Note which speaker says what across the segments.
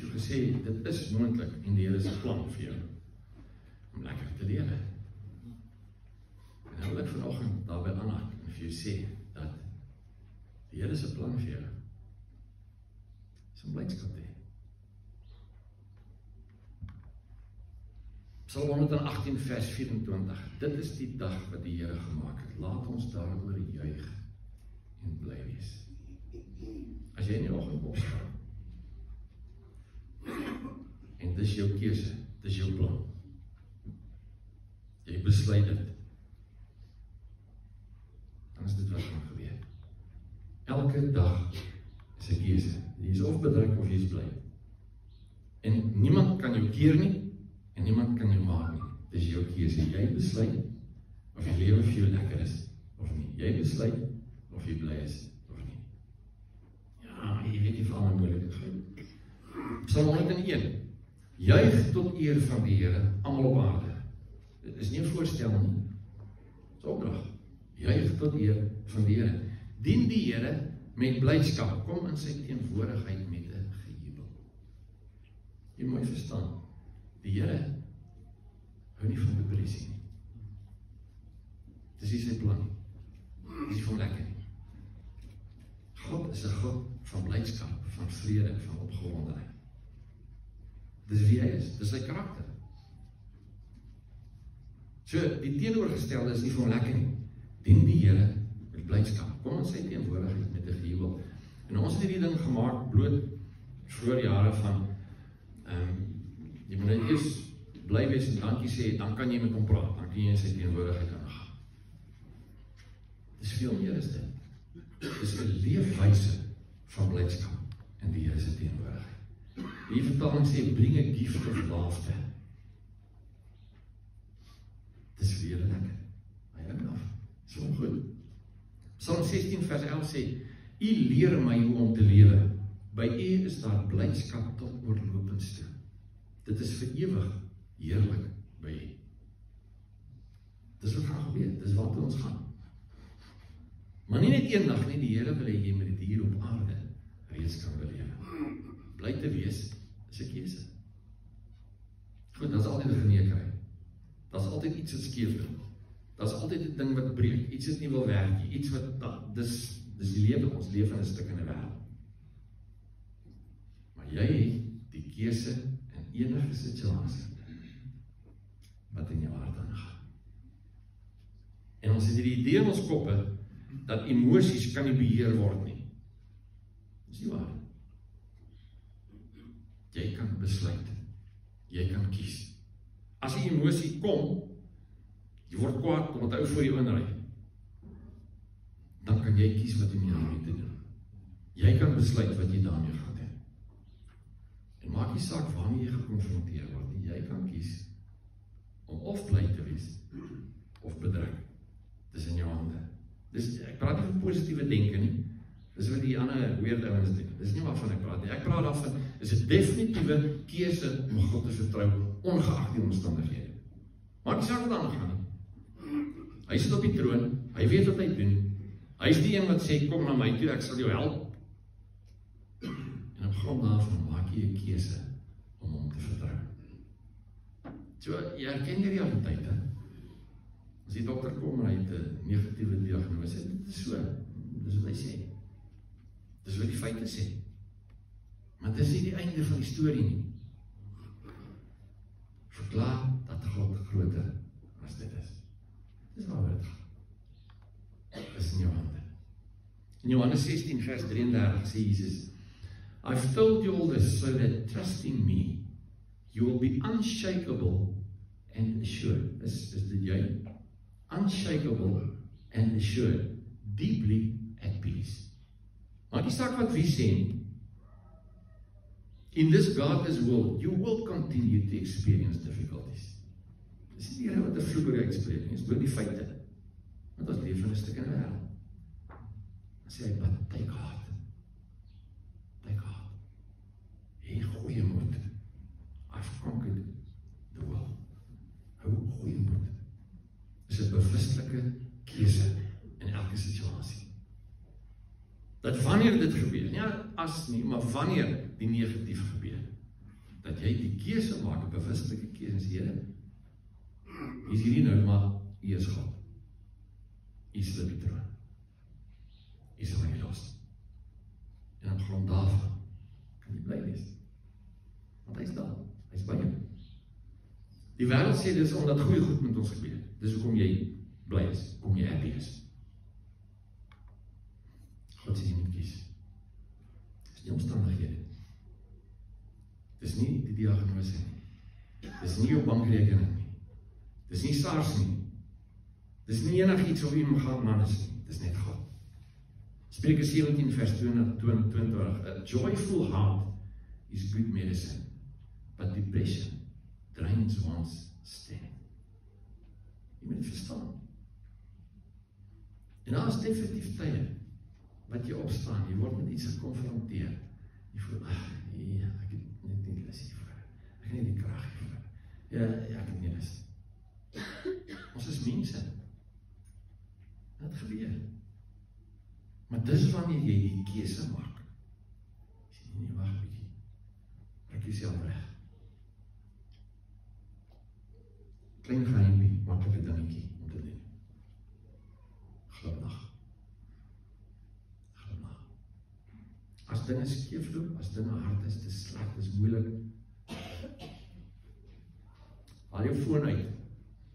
Speaker 1: Jy het gesê, dit is moontlik en die Here se plan vir jou om lekker te lewe. En nou wil ek vanoggend daarby aanhaak en vir jou sê dat die Here se plan vir jou is om blydskap te hê. Psalm 118 vers 24. Dit is die dag wat die Here gemaak het. Laat ons daaroor juig en bly wees. As jy in die oggend opstaan en dis jou keuse, dis jou plan. Jy besluit dit. Dan is dit wat gaan gebeur. Elke dag is 'n keuse. Jy is of bedruk of jy is bly. En niemand kan jou keer nie en niemand kan jou maak nie. Dis jou keuse. Jy besluit of jy lewe vir jou lekker is of nie. Jy besluit of jy bly is of nie. Ja, jy weet nie vir ander moeilik het. Psalm 101. Juig tot eer van die Here, almal op aarde. Dit is nie 'n voorstel nie. Dit is 'n opdrag. Juig tot eer van die Here. Dien die Here met blydskap. Kom in sy teenwoordigheid met 'n gejubel. Jy moet verstaan. Die Here hou nie van depressie nie. Dis nie sy plan nie. Dis nie van lekker nie. God is 'n God van blydskap, van vrede, van opgewondenheid. Dis wie hy is, dis sy karakter. So, die teenoorgestelde is nie van lekker nie. Dien die Here met blydskap. Kom in sy teenwoordigheid met 'n gejubel. En ons het hierdie ding gemaak bloot vroeër jare van jy moet net eers bly wees en dankie sê, dan kan jy met hom praat, dan kan jy in sy teenwoordigheid aangaan. Dis veel meer as dit. Dis 'n leefwyse van blydskap in die Here se teenwoordigheid. Die vertaling sê, bring a gift of laughter. Dis weer lekker. Hy hou af. So goed. Psalm 16 vers 11 sê, U leer my hoe om te lewe. By U is daar blydskap tot oorlopends toe. Dit is vir ewig heerlik by U. Dis wat gaan gebeur, dis waartoe ons gaan. Maar nie net eendag nie, die Here wil hê jy met dit hier op aarde reeds kan belewe. Bly te wees is 'n keuse. Goed, dat is altyd 'n geneekheid. Dat is altyd iets wat skeef doen. Dat is altyd 'n ding wat breek, iets wat nie wil werk nie, iets wat, dis die lewe, ons leef in 'n stuk in 'n wêreld. Maar jy het die keuse in enige situasie wat in jou hart aangaan. En ons het hierdie idee in ons koppe, dat emosies kan nie beheer word nie. Dis nie waar. Jy kan besluit. Jy kan kies. As die emosie kom, jy word kwaad omdat hy voor jou inry, dan kan jy kies wat jy mee te doen. Jy kan besluit wat jy daarmee gaan doen. En maak nie saak waarmee jy gekonfronteer word nie. Jy kan kies om of bly te wees of bedruk. Dis in jou hande. Ek praat nie van positiewe denke nie. Dis wat die ander weird ouens doen. Dis nie waarvan ek praat nie. Ek praat daarvan, is 'n definitiewe keuse om God te vertrou, ongeag die omstandighede. Maak nie saak wat aangaan nie. Hy sit op die troon, hy weet wat hy doen. Hy is die een wat sê, kom na my toe, ek sal jou help. En op grond daarvan maak jy 'n keuse om hom te vertrou. So, jy herken die realiteit, hè? As die dokter kom en hy het 'n negatiewe diagnose, dit is so, dis wat hy sê. Dis wat die feite sê. Maar dit is nie die einde van die storie nie. Verklaar dat God groter as dit is. Dis waaroor dit gaan. Dis in jou hande. In Johannes 16 vers 33 sê Jesus, I've told you all this so that trusting me, you will be unshakable and assured. Is dit jy? Unshakable and assured, deeply at peace. Maar die saak wat wie sê nie, in this godless world, you will continue to experience difficulties. Dis nie die Here wat 'n vloek oor jou uitspreek nie, dis oor die feite. Want ons leef in 'n stuk in 'n wêreld. Dan sê hy, but take heart. Take heart. Hê goeie moed. I've conquered the world. Hou goeie moed. Dis 'n bewuslike keuse in elke situasie. Dat wanneer dit gebeur, nie as nie, maar wanneer die negatief gebeur, maak 'n bewuslike keuse, Here. Hier is hierdie nou, maar U is God. U is die troon. U sal my nie los. En op grond daarvan kan jy bly wees. Want hy is daar, hy is by jou. Die wêreld sê dis omdat goeie goed met ons gebeur. Dis hoekom jy bly is, hoekom jy happy is. God sê jy moet kies. Dis nie omstandighede. Dis nie die diagnose nie. Dis nie jou bankrekening nie. Dis nie SARS nie. Dis nie enigiets of iemand gaan man is nie. Dis net God. Spreuke 17 vers 22. A joyful heart is good medicine, but depression drains one's strength. Jy moet verstaan. En daar is definitief tye wat jy opstaan, jy word met iets gekonfronteer. Jy voel, nee, ek het net nie lus hiervoor. Ek het nie die krag hiervoor. Ja, ek het nie lus. Ons is mense. Dit gebeur. Maar dis wanneer jy die keuse maak. Sê nee, wag 'n bietjie. Ek is self reg. Klein geheimpie, maklike dingetjie om te doen. Glimlag. Glimlag. As dinge skeef loop, as dinge hard is, dis sleg, dis moeilik. Haal jou foon uit,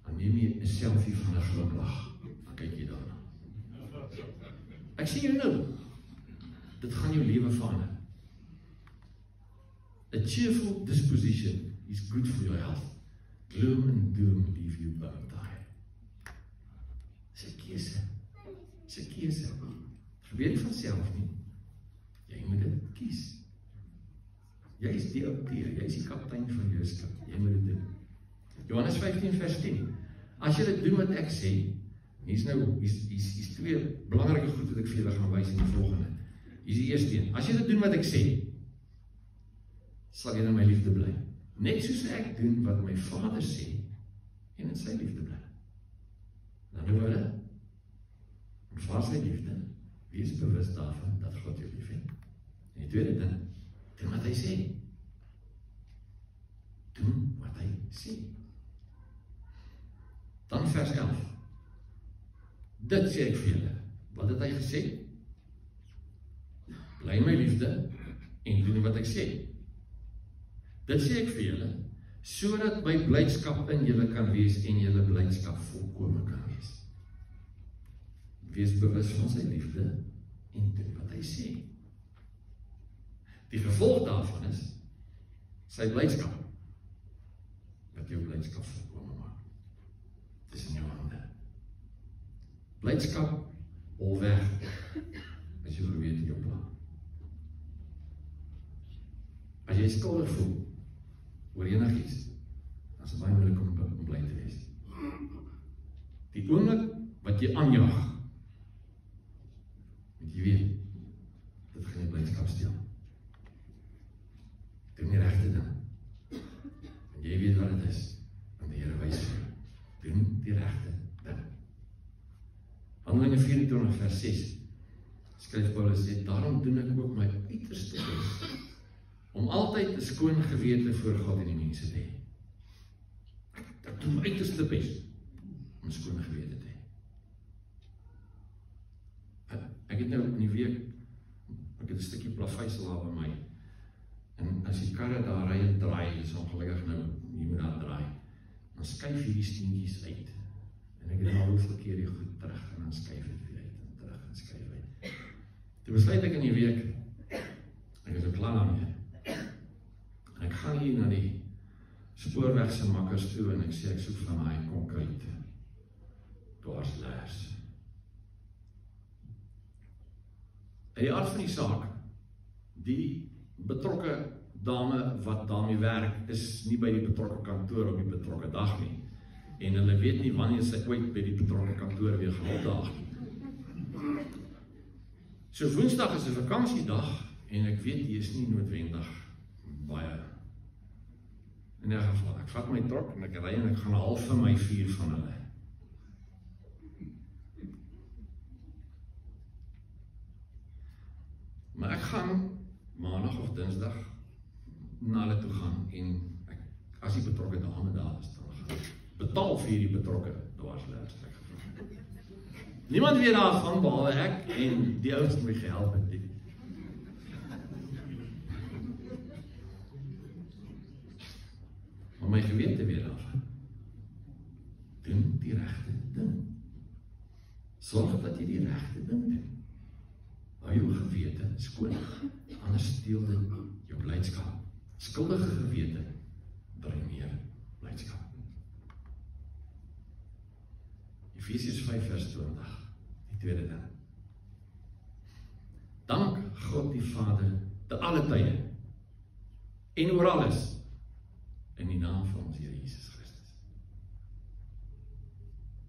Speaker 1: dan neem jy 'n selfie van 'n glimlag. Dan kyk jy daarna. Ek sê jou nou, dit gaan jou lewe verander. A cheerful disposition is good for your health. Gloom and doom leave you bone-tired. Dis 'n keuse. Dis 'n keuse. Gebeur nie vanself nie. Jy moet dit kies. Jy is die outeur, jy is die kaptein van jou skip. Jy moet dit doen. Johannes 15 vers 10. As jy dit doen wat ek sê, hier's twee belangrike goed wat ek vir julle gaan wys in die volgende. Hier's die eerste een. As jy dit doen wat ek sê, sal jy in my liefde bly. Net soos ek doen wat my Vader sê, en in sy liefde bly. Dan doen we ontvang sy liefde, wees bewus daarvan dat God jou lief het. En die tweede ding, doen wat hy sê. Doen wat hy sê. Dan vers 11. Dit sê ek vir julle. Wat het hy gesê? Bly my liefde en doen wat ek sê. Dit sê ek vir julle, sodat my blydskap in julle kan wees en julle blydskap volkome kan wees. Wees bewus van sy liefde en doen wat hy sê. Die gevolg daarvan is sy blydskap. Dat jou blydskap volkome maak. Dit is in jou hande. Blydskap al weg as jy verweet in jou plan. As jy skuldig voel oor enigiets, dan is dit baie moeilik om bly te wees. Die oomblik wat jy aanjaag, moet jy weet, dit gaan jou blydskap steel. Doen die regte ding. En jy weet wat dit is, want die Here wys vir jou. Doen die regte ding. Handelinge 24 vers 6 skryf Paulus sê, daarom doen ek ook my uiterste bes om altyd 'n skoon gewete voor God en die mense te hê. Ek doen my uiterste bes om 'n skoon gewete te hê. Ek het nou in die week, ek het 'n stukkie plaveisel daar by my, en as die karre daar ry en draai, is ongelukkig nou, jy moet daar draai, dan skuif hierdie steentjies uit, en ek het al hoeveel keer die goed terug, en dan skuif het weer uit, en terug, en skuif uit. Toe besluit ek in die week, ek is ook klaar daarmee, en ek gaan hier na die spoorwegse makkers toe, en ek sê, ek soek van my konkreet, dwarsleers. En die aard van die saak, die betrokke dame wat daarmee werk, is nie by die betrokke kantoor op die betrokke dag nie. En hulle weet nie wanneer sy ooit by die betrokke kantoor weer gaan opdaag nie. So Woensdag is 'n vakansiedag, en ek weet die is nie noodwendig baie. In 'n geval, ek vat my trok en ek ry en ek gaan half vir my 4 van hulle. Maar ek gaan Maandag of Dinsdag na hulle toe gaan en as die betrokke dame daar is, dan betaal vir die betrokke dwarsleers. Niemand weet daarvan, behalwe ek en die ouens my gehelp het. Maar my gewete weet daarvan. Doen die regte ding. Sorg dat jy die regte ding doen. Hou jou gewete skoon, anders steel dit jou blydskap. Skuldige gewete bring meer blydskap. Efesiërs 5 vers 20, die tweede ding. Dank God die Vader te alle tye en oor alles in die naam van ons Here Jesus Christus.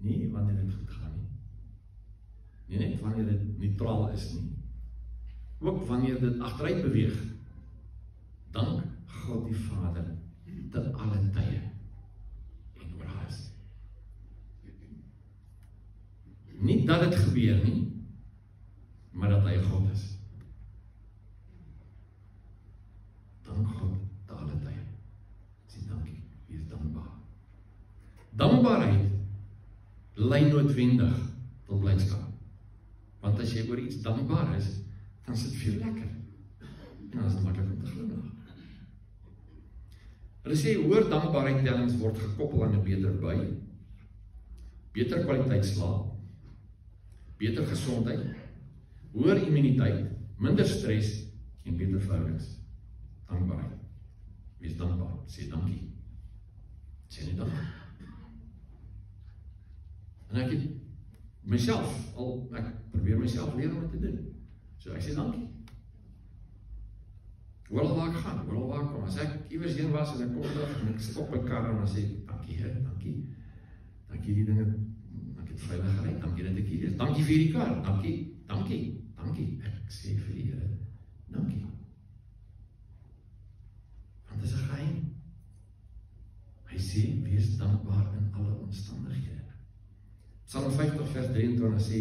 Speaker 1: Nie wanneer dit goed gaan nie. Nie net wanneer dit neutraal is nie. Ook wanneer dit agteruit beweeg. Dank God die Vader te alle tye en oor alles. Nie dat dit gebeur nie, maar dat hy God is. Dank God te alle tye. Sê dankie, hy is dankbaar. Dankbaarheid lei noodwendig tot blydskap. Want as jy oor iets dankbaar is, dan is dit veel lekker. En dan is dit maklik om te glimlag. Hulle sê, hoër dankbaarheid tellings word gekoppel aan 'n beter by, beter kwaliteit slaap, beter gesondheid, hoër immuniteit, minder stres en beter verhoudings. Dankbaarheid. Wees dankbaar. Sê dankie. Sê nie dankie. En ek het myself, ek probeer myself leer om dit te doen. So ek sê dankie. Hoewel waar ek gaan, hoewel waar ek kom. As ek iewers heen was en ek kom terug en ek stop my kar en dan sê ek, dankie Here, dankie. Dankie die dinge, dankie het veilig gery, dankie dat ek hier is. Dankie vir die kar, dankie, dankie, dankie. Ek sê vir die Here, dankie. Want dit is 'n geheim. Hy sê, wees dankbaar in alle omstandighede. Psalm 50 vers 23 sê,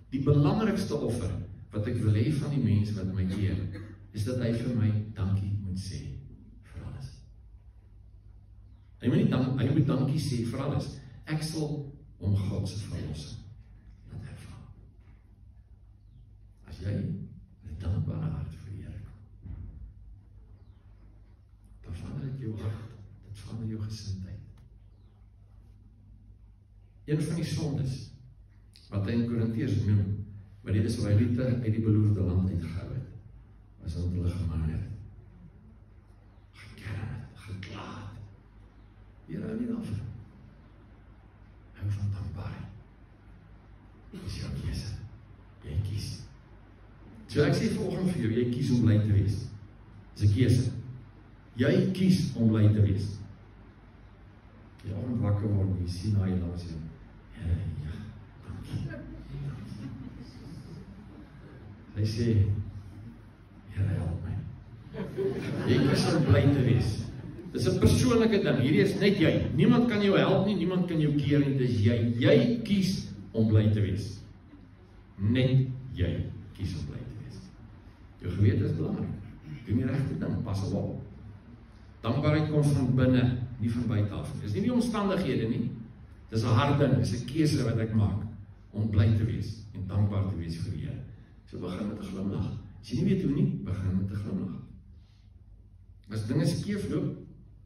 Speaker 1: die belangrikste offer wat ek wil hê van die mens wat my eer, is dat hy vir my dankie moet sê vir alles. Hy moet dankie sê vir alles. Ek sal om God se verlossing laat ervaar. As jy 'n dankbare hart vir die Here kom, dan verander dit jou hart, dit verander jou gesindheid. Een van die sondes wat hy in Korintiërs noem, maar die Israeliete uit die beloofde land uitgehou het, was dat hulle gemaan het, gekern het, geklaag het. Here hou nie daarvan. Hou van dankbaarheid. Dis jou keuse. Jy kies. So ek sê vanoggend vir jou, jy kies om bly te wees. Dis 'n keuse. Jy kies om bly te wees. Jy oggend wakker word en jy sien na jy langs jou. Ja, dankie. Hy sê, Here help my. Jy kies om bly te wees. Dis 'n persoonlike ding. Hierdie is net jy. Niemand kan jou help nie, niemand kan jou keer nie. Dis jy. Jy kies om bly te wees. Net jy kies om bly te wees. Jou gewete is belangrik. Doen die regte ding, pas op. Dankbaarheid kom van binne, nie van buite af. Dis nie die omstandighede nie. Dis 'n harde ding, dis 'n keuse wat ek maak om bly te wees en dankbaar te wees vir die Here. So begin met 'n glimlag. As jy nie weet hoe nie, begin met 'n glimlag. As dinge skeef loop,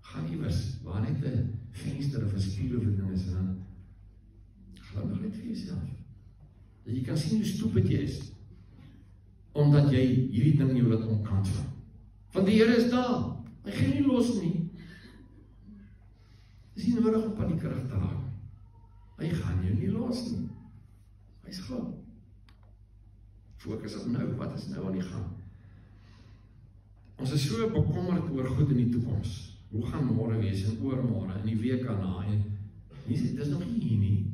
Speaker 1: gaan iewers waar net 'n venster of 'n spieël of 'n ding is en dan glimlag net vir jouself. Dat jy kan sien hoe stupid jy is, omdat jy hierdie ding jou laat omkant van. Want die Here is daar. Hy gaan nie los nie. Dis nie nodig om paniekerig te raak. Hy gaan jou nie los nie. Hy's God. Fokus op nou, wat is nou aan die gang? Ons is so bekommerd oor goed in die toekoms. Hoe gaan môre wees en oormôre en die week daarna en dis nog nie hier nie.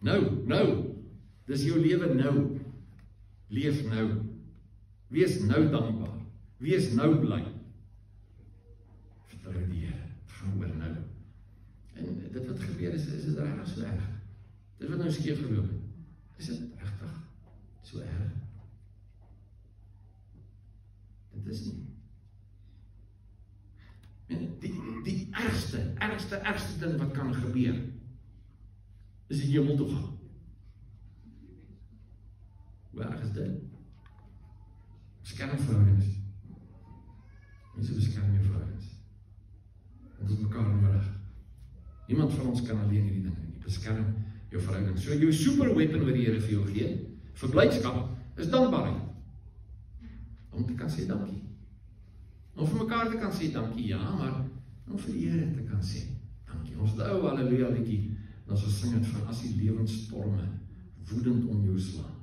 Speaker 1: Nou. Dis jou lewe nou. Leef nou. Wees nou dankbaar. Wees nou bly. Vertrou die Here. Het gaan oor nou. En dit wat gebeur is dit regtig so erg. Dit wat nou skeef geloop het. Is dit regtig so erg? Dit is nie. En ergste ding wat kan gebeur, is die hemel toe gaan. Hoe erg is dit? Beskerm verhoudings. Mense beskerm jou verhoudings. Ons het mekaar nodig. Niemand van ons kan alleen hierdie dinge nie. Beskerm jou verhoudings. So jou super weapon wat die Here vir jou gee, vir blydskap, is dankbaarheid. Om te kan sê dankie. Om vir mekaar te kan sê dankie, ja, maar om vir die Here te kan sê dankie. Ons het ou halleluja liedjie, en ons gesing het van as die lewensstorme woedend om jou slaan.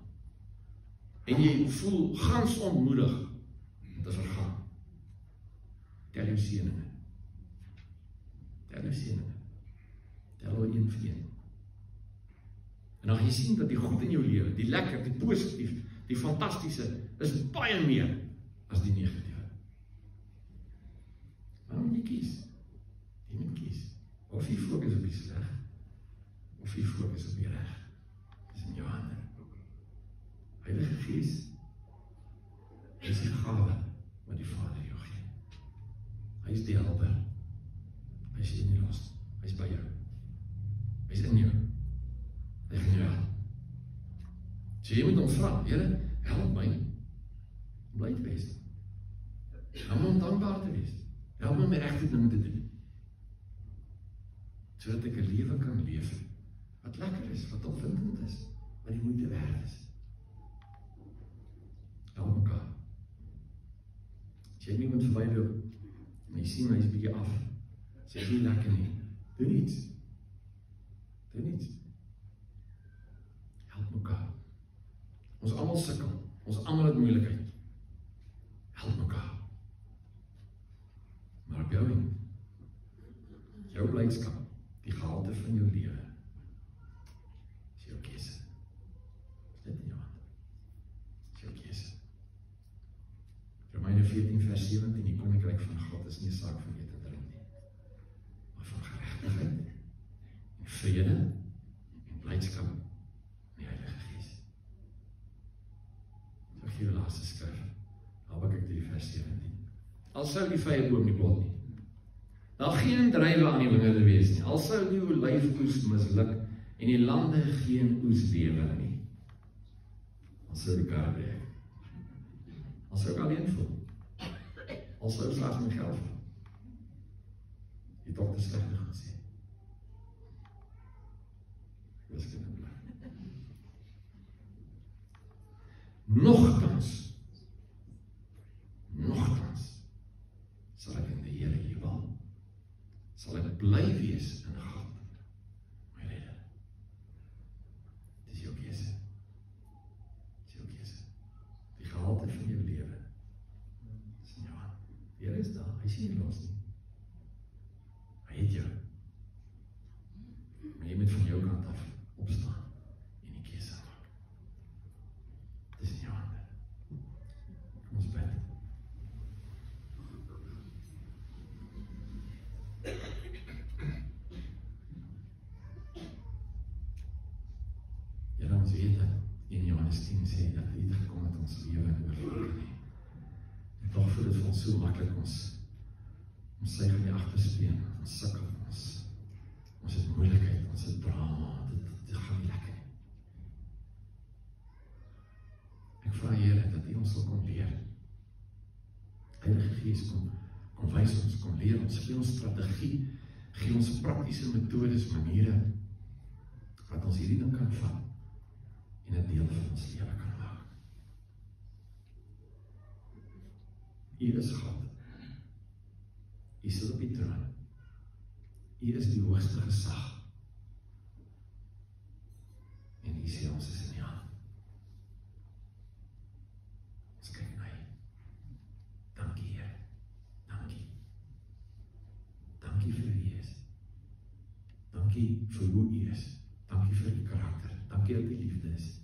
Speaker 1: En jy voel gans ontmoedig om te vergaan. Tel jou seëninge. Tel jou seëninge. Tel al een vir een. En dan jy sien dat die goed in jou lewe, die lekker, die positief, die fantastiese, is baie meer as die negatiewe. Waarom jy kies? Jy moet kies. Of jy fokus op die sleg, of jy fokus op die reg. Dis in jou hande. Heilige Gees is die gawe wat die Vader jou gee. Hy is die helper. Hy is nie los. Hy is by jou. Hy is in jou. Hy gaan jou help. So jy moet hom vra, Here, help my om bly te wees. Help my om dankbaar te wees. Help my om die regte ding te doen. Sodat ek 'n lewe kan leef wat lekker is, wat opwindend is, wat die moeite werd is. Help mekaar. As jy nie moet verwyder, en jy sien hy is bietjie af, sê nie lekker nie, doen iets. Doen iets. Help mekaar. Ons almal sukkel, ons almal het moeilikheid. Help mekaar. Maar op jou en jou blydskap, die gehalte van jou lewe, is jou keuse. Is dit in jou hand? Is jou keuse. Romeine 14 vers 17, die koninkryk van God is nie 'n saak van eet en drink nie, maar van geregtigheid en vrede en blydskap in die Heilige Gees. So gee jou laaste skrif, Habakuk 3 vers 17. Al sou die vrye boom nie blot nie, daar geen druiwe aan die wingerde wees nie, al sou die olyfoes misluk en die lande geen oes lewer nie, al sou die kar breek, al sou ek alleen voel, al sou slegs my geld voel, die dokter slegte goed sê, wiskunde bly. Nogtans, sal ek in die Here jubel, sal ek bly wees in God, my redder. Dis jou keuse. Dis jou keuse. Die gehalte van jou lewe is in jou hand. Die Here is daar, hy sien nie los nie. Hy het jou. Maar jy moet van jou kant af opstaan en die keuse maak. Dis in jou hande. Kom ons bid. Ja, ons weet dat in Johannes 10 sê dat hy gekom het ons lewe en oorleef nie. En toch voel dit vir ons so maklik ons sy van die agterspeen, ons sukkel, ons het moeilikheid, ons het drama, dit gaan nie lekker nie. Ek vra Here dat hy ons sal kom leer. Heilige Gees kom wys ons, kom leer ons, gee ons strategie, gee ons praktiese metodes, maniere, wat ons hierdie ding kan vat, en 'n deel van ons lewe kan maak. U is God. U sit op die troon. U is die hoogste gesag. En U sê ons is in U hand. Ons kyk na U. Dankie Here. Dankie. Dankie vir wie U is. Dankie vir hoe U is. Dankie vir U karakter. Dankie dat U liefde is.